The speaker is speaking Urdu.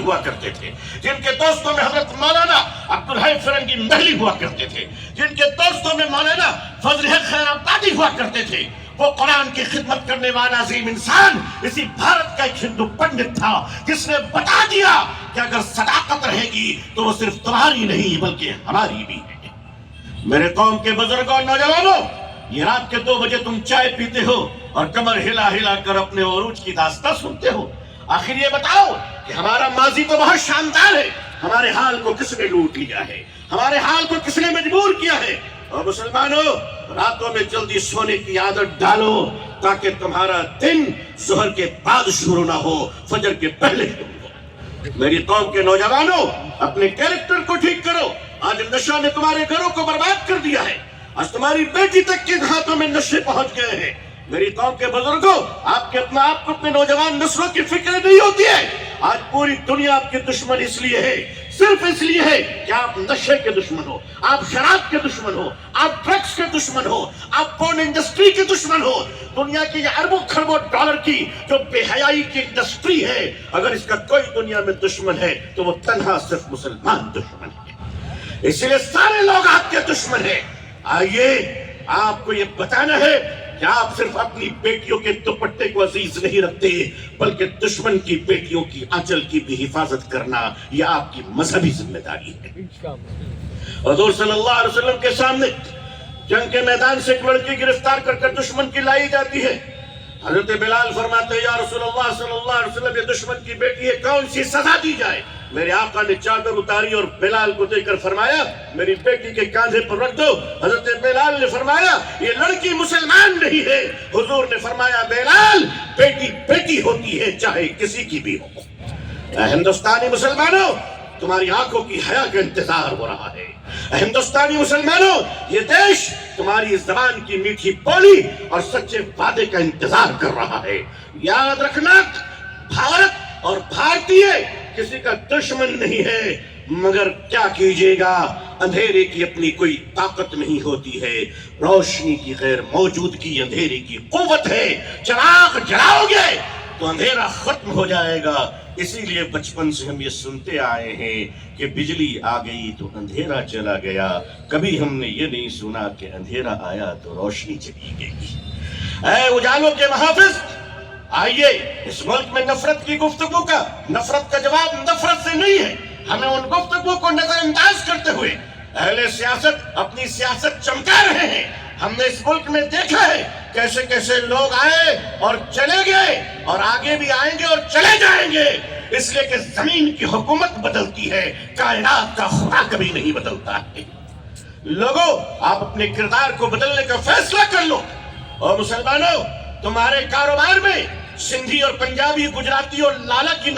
ہوا کرتے تھے، جن کے دوستوں میں حضرت مولانا عبدالحی فرنگی محلی ہوا کرتے تھے، جن کے دوستوں میں مولانا فضل حق خیر آبادی ہوا کرتے تھے، وہ قرآن کی خدمت کرنے والا عظیم انسان اسی بھارت کا ایک ہندو پنڈت تھا جس نے بتا دیا کہ اگر صداقت رہے گی تو وہ صرف تمہاری نہیں بلکہ ہماری بھی ہے۔ میرے قوم کے بزرگوں اور نوجوانوں، یہ رات کے 2 بجے تم چائے پیتے ہو اور کمر ہلا ہلا کر اپنے عروج کی داستان سنتے ہو۔ آخر یہ بتاؤ کہ ہمارا ماضی تو بہت شاندار ہے، ہمارے حال کو کس نے لوٹ لیا ہے، ہمارے حال کو کس نے مجبور کیا ہے؟ اور مسلمانوں، راتوں میں جلدی سونے کی عادت ڈالو تاکہ تمہارا دن ظہر کے بعد شروع نہ ہو، فجر کے پہلے شروع ہو۔ میری قوم کے نوجوانوں، اپنے کیریکٹر کو ٹھیک کرو۔ آج نشہ نے تمہارے گھروں کو برباد کر دیا ہے، آج تمہاری بیٹی تک کے ہاتھوں میں نشے پہنچ گئے ہیں۔ میری قوم کے بزرگوں، آپ کے اپنے نوجوان نسلوں کی فکر نہیں ہوتی ہے۔ آج پوری دنیا آپ کے دشمن اس لیے ہے، صرف اس لیے ہے کہ آپ نشے کے دشمن ہو، آپ شراب کے دشمن ہو، آپ ڈرگس کے دشمن ہو، آپ پورن انڈسٹری کے دشمن ہو۔ دنیا کی یہ اربوں کھربوں ڈالر کی جو بے حیائی کی انڈسٹری ہے، اگر اس کا کوئی دنیا میں دشمن ہے تو وہ تنہا صرف مسلمان دشمن ہے۔ اس لیے سارے لوگ آپ کے دشمن ہیں۔ آئیے آپ کو یہ بتانا ہے کہ آپ صرف اپنی بیٹیوں کے دوپٹے کو عزیز نہیں رکھتے بلکہ دشمن کی بیٹیوں کی آنچل کی بھی حفاظت کرنا یہ آپ کی مذہبی ذمہ داری ہے۔ حضور صلی اللہ علیہ وسلم کے سامنے جنگ کے میدان سے ایک لڑکی گرفتار کر کر دشمن کی لائی جاتی ہے۔ حضرت بلال فرماتے ہیں یا رسول اللہ صلی اللہ علیہ وسلم، یہ دشمن کی بیٹی ہے، کون سی سزا دی جائے؟ میرے آقا نے چادر اتاری اور بلال کو دے کر فرمایا میری بیٹی کے کاندھے پر رکھ دو۔ حضرت بلال نے فرمایا یہ لڑکی مسلمان نہیں ہے۔ حضور نے فرمایا بلال، بیٹی بیٹی ہوتی ہے چاہے کسی کی بھی ہو۔ اے ہندوستانی مسلمانوں، تمہاری آنکھوں کی حیا کا انتظار ہو رہا ہے۔ اے ہندوستانی مسلمانوں، یہ دیش تمہاری زبان کی میٹھی بولی اور سچے وعدے کا انتظار کر رہا ہے۔ یاد رکھنا، بھارت اور بھارتی کسی کا دشمن نہیں ہے، مگر کیا کیجیے گا، اندھیرے کی اپنی کوئی طاقت نہیں ہوتی ہے، روشنی کی غیر موجودگی اندھیرے کی قوت ہے۔ چراغ جلاؤ گے تو اندھیرا ختم ہو جائے گا۔ اسی لیے بچپن سے ہم یہ سنتے آئے ہیں کہ بجلی آ گئی تو اندھیرا چلا گیا، کبھی ہم نے یہ نہیں سنا کہ اندھیرا آیا تو روشنی چلی گئی۔ اے اجالوں کے محافظ، آئیے اس ملک میں نفرت کی گفتگو کا نفرت کا جواب نفرت سے نہیں ہے۔ ہمیں ان گفتگو کو نظر انداز کرتے ہوئے اہل سیاست اپنی سیاست چمکا رہے ہیں۔ ہم نے اس ملک میں دیکھا ہے کیسے کیسے لوگ آئے اور چلے گئے اور آگے بھی آئیں گے اور چلے جائیں گے، اس لیے کہ زمین کی حکومت بدلتی ہے، کائنات کا خدا کبھی نہیں بدلتا ہے۔ لوگوں، آپ اپنے کردار کو بدلنے کا فیصلہ کر لو۔ اور مسلمانوں، تمہارے کاروبار میں سندھی اور پنجابی، گجراتی اور لالا کی